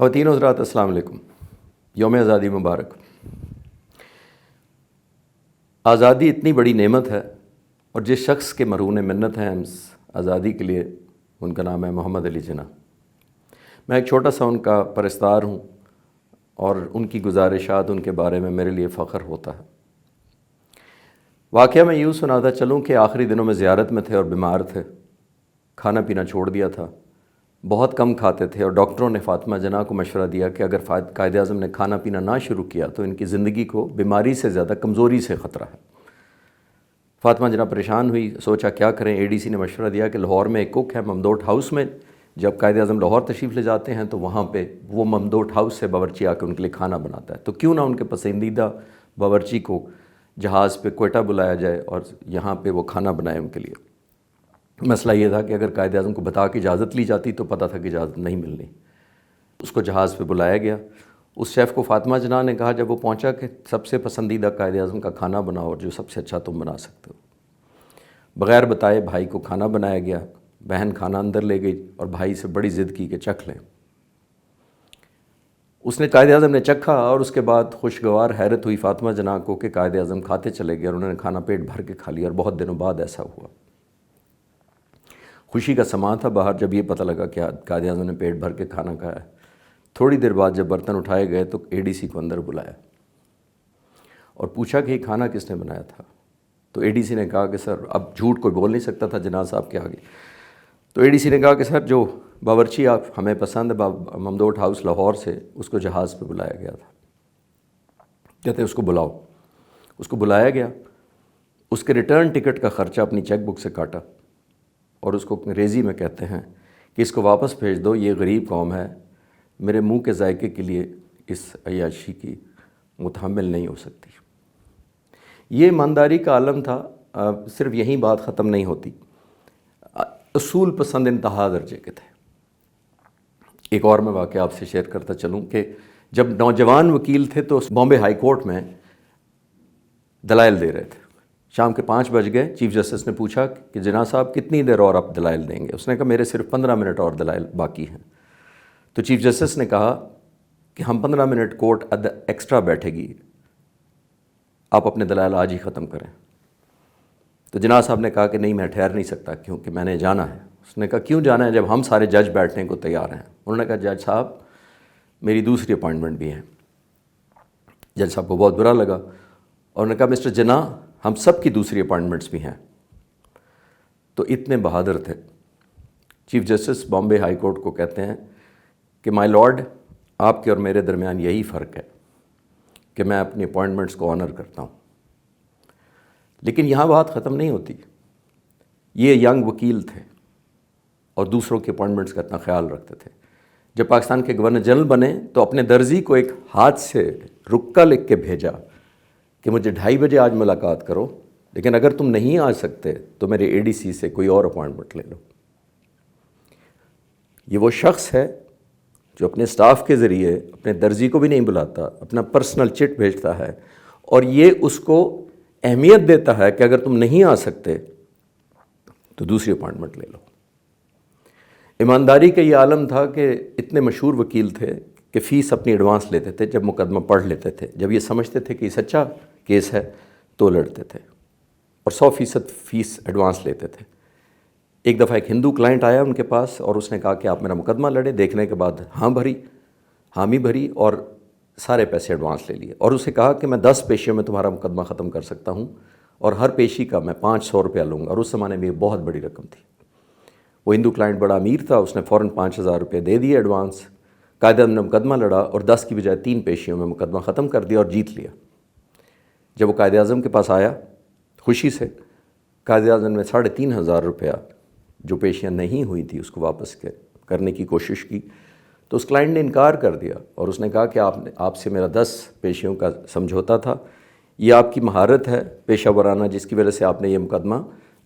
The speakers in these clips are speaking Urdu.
خواتین و حضرات السلام علیکم۔ یوم آزادی مبارک۔ آزادی اتنی بڑی نعمت ہے اور جس شخص کے مرہون منت ہیں اس آزادی کے لیے ان کا نام ہے محمد علی جناح۔ میں ایک چھوٹا سا ان کا پرستار ہوں اور ان کی گزارشات ان کے بارے میں میرے لیے فخر ہوتا ہے۔ واقعہ میں یوں سناتا چلوں کہ آخری دنوں میں زیارت میں تھے اور بیمار تھے، کھانا پینا چھوڑ دیا تھا، بہت کم کھاتے تھے، اور ڈاکٹروں نے فاطمہ جناح کو مشورہ دیا کہ اگر قائد اعظم نے کھانا پینا نہ شروع کیا تو ان کی زندگی کو بیماری سے زیادہ کمزوری سے خطرہ ہے۔ فاطمہ جناح پریشان ہوئی، سوچا کیا کریں۔ اے ڈی سی نے مشورہ دیا کہ لاہور میں ایک کوک ہے ممدوٹ ہاؤس میں، جب قائد اعظم لاہور تشریف لے جاتے ہیں تو وہاں پہ وہ ممدوٹ ہاؤس سے باورچی آ کے ان کے لیے کھانا بناتا ہے، تو کیوں نہ ان کے پسندیدہ باورچی کو جہاز پہ کوئٹہ بلایا جائے اور یہاں پہ وہ کھانا بنائے ان کے لیے۔ مسئلہ یہ تھا کہ اگر قائد اعظم کو بتا کے اجازت لی جاتی تو پتہ تھا کہ اجازت نہیں ملنی۔ اس کو جہاز پہ بلایا گیا۔ اس شیف کو فاطمہ جناح نے کہا جب وہ پہنچا کہ سب سے پسندیدہ قائد اعظم کا کھانا بناؤ اور جو سب سے اچھا تم بنا سکتے ہو۔ بغیر بتائے بھائی کو کھانا بنایا گیا، بہن کھانا اندر لے گئی اور بھائی سے بڑی ضد کی کہ چکھ لیں۔ اس نے قائد اعظم نے چکھا اور اس کے بعد خوشگوار حیرت ہوئی فاطمہ جناح کو کہ قائد اعظم کھاتے چلے گئے اور انہوں نے کھانا پیٹ بھر کے کھا لیا، اور بہت دنوں بعد ایسا ہوا۔ خوشی کا سماں تھا باہر جب یہ پتہ لگا کہ قائد اعظم نے پیٹ بھر کے کھانا کھایا ہے۔ تھوڑی دیر بعد جب برتن اٹھائے گئے تو اے ڈی سی کو اندر بلایا اور پوچھا کہ یہ کھانا کس نے بنایا تھا۔ تو اے ڈی سی نے کہا کہ سر، اب جھوٹ کوئی بول نہیں سکتا تھا جناح صاحب کے آگے، تو اے ڈی سی نے کہا کہ سر جو باورچی آپ ہمیں پسند ہے ممدوٹ ہاؤس لاہور سے، اس کو جہاز پہ بلایا گیا تھا، کہتے اس کو بلاؤ۔ اس کو بلایا گیا، اس کے ریٹرن ٹکٹ کا خرچہ اپنی چیک بک سے کاٹا اور اس کو انگریزی میں کہتے ہیں کہ اس کو واپس بھیج دو، یہ غریب قوم ہے، میرے منہ کے ذائقے کے لیے اس عیاشی کی متحمل نہیں ہو سکتی۔ یہ ایمانداری کا عالم تھا۔ صرف یہیں بات ختم نہیں ہوتی، اصول پسند انتہا درجے کے تھے۔ ایک اور میں واقعہ آپ سے شیئر کرتا چلوں کہ جب نوجوان وکیل تھے تو بامبے ہائی کورٹ میں دلائل دے رہے تھے۔ شام کے 5 بج گئے، چیف جسٹس نے پوچھا کہ جناح صاحب کتنی دیر اور آپ دلائل دیں گے؟ اس نے کہا میرے صرف 15 منٹ اور دلائل باقی ہیں۔ تو چیف جسٹس نے کہا کہ ہم 15 منٹ کورٹ ایکسٹرا بیٹھے گی، آپ اپنے دلائل آج ہی ختم کریں۔ تو جناح صاحب نے کہا کہ نہیں، میں ٹھہر نہیں سکتا کیونکہ میں نے جانا ہے۔ اس نے کہا کیوں جانا ہے جب ہم سارے جج بیٹھنے کو تیار ہیں؟ انہوں نے کہا جج صاحب میری دوسری اپوائنٹمنٹ بھی ہے۔ جج صاحب کو بہت برا لگا اور انہوں نے کہا مسٹر جناح ہم سب کی دوسری اپوائنٹمنٹس بھی ہیں۔ تو اتنے بہادر تھے۔ Chief justice Bombay high court کو کہتے ہیں کہ مائی لارڈ، آپ کے اور میرے درمیان یہی فرق ہے کہ میں اپنی اپوائنٹمنٹس کو آنر کرتا ہوں۔ لیکن یہاں بات ختم نہیں ہوتی۔ یہ ینگ وکیل تھے اور دوسروں کی اپوائنٹمنٹس کا اتنا خیال رکھتے تھے۔ جب پاکستان کے گورنر جنرل بنے تو اپنے درزی کو ایک ہاتھ سے رکا لکھ کے بھیجا کہ مجھے 2:30 بجے آج ملاقات کرو، لیکن اگر تم نہیں آ سکتے تو میرے اے ڈی سی سے کوئی اور اپوائنٹمنٹ لے لو۔ یہ وہ شخص ہے جو اپنے سٹاف کے ذریعے اپنے درزی کو بھی نہیں بلاتا، اپنا پرسنل چٹ بھیجتا ہے، اور یہ اس کو اہمیت دیتا ہے کہ اگر تم نہیں آ سکتے تو دوسری اپوائنٹمنٹ لے لو۔ ایمانداری کا یہ عالم تھا کہ اتنے مشہور وکیل تھے کہ فیس اپنی ایڈوانس لیتے تھے جب مقدمہ پڑھ لیتے تھے۔ جب یہ سمجھتے تھے کہ یہ سچا کیس ہے تو لڑتے تھے اور 100% فیس ایڈوانس لیتے تھے۔ ایک دفعہ ایک ہندو کلائنٹ آیا ان کے پاس اور اس نے کہا کہ آپ میرا مقدمہ لڑے۔ دیکھنے کے بعد حامی بھری اور سارے پیسے ایڈوانس لے لیے، اور اسے کہا کہ میں 10 پیشیوں میں تمہارا مقدمہ ختم کر سکتا ہوں اور ہر پیشی کا میں 500 روپیہ لوں گا، اور اس زمانے میں یہ بہت بڑی رقم تھی۔ وہ ہندو کلائنٹ بڑا امیر تھا، اس نے فوراً 5000 روپے دے دیے ایڈوانس۔ قائد اعظم نے مقدمہ لڑا اور 10 کی بجائے 3 پیشیوں میں مقدمہ ختم کر دیا اور جیت لیا۔ جب وہ قائد اعظم کے پاس آیا خوشی سے، قائد اعظم نے 3500 روپیہ جو پیشیاں نہیں ہوئی تھی اس کو واپس کرنے کی کوشش کی، تو اس کلائنٹ نے انکار کر دیا اور اس نے کہا کہ آپ سے میرا 10 پیشیوں کا سمجھوتا تھا، یہ آپ کی مہارت ہے پیشہ ورانہ جس کی وجہ سے آپ نے یہ مقدمہ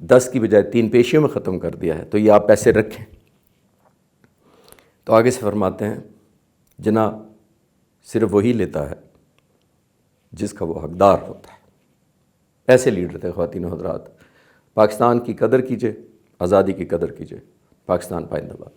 10 کی بجائے 3 پیشیوں میں ختم کر دیا ہے، تو یہ آپ پیسے رکھیں۔ تو آگے سے فرماتے ہیں جناح صرف وہی لیتا ہے جس کا وہ حقدار ہوتا ہے۔ ایسے لیڈر تھے خواتین و حضرات۔ پاکستان کی قدر کیجئے، آزادی کی قدر کیجئے۔ پاکستان پائندہ باد۔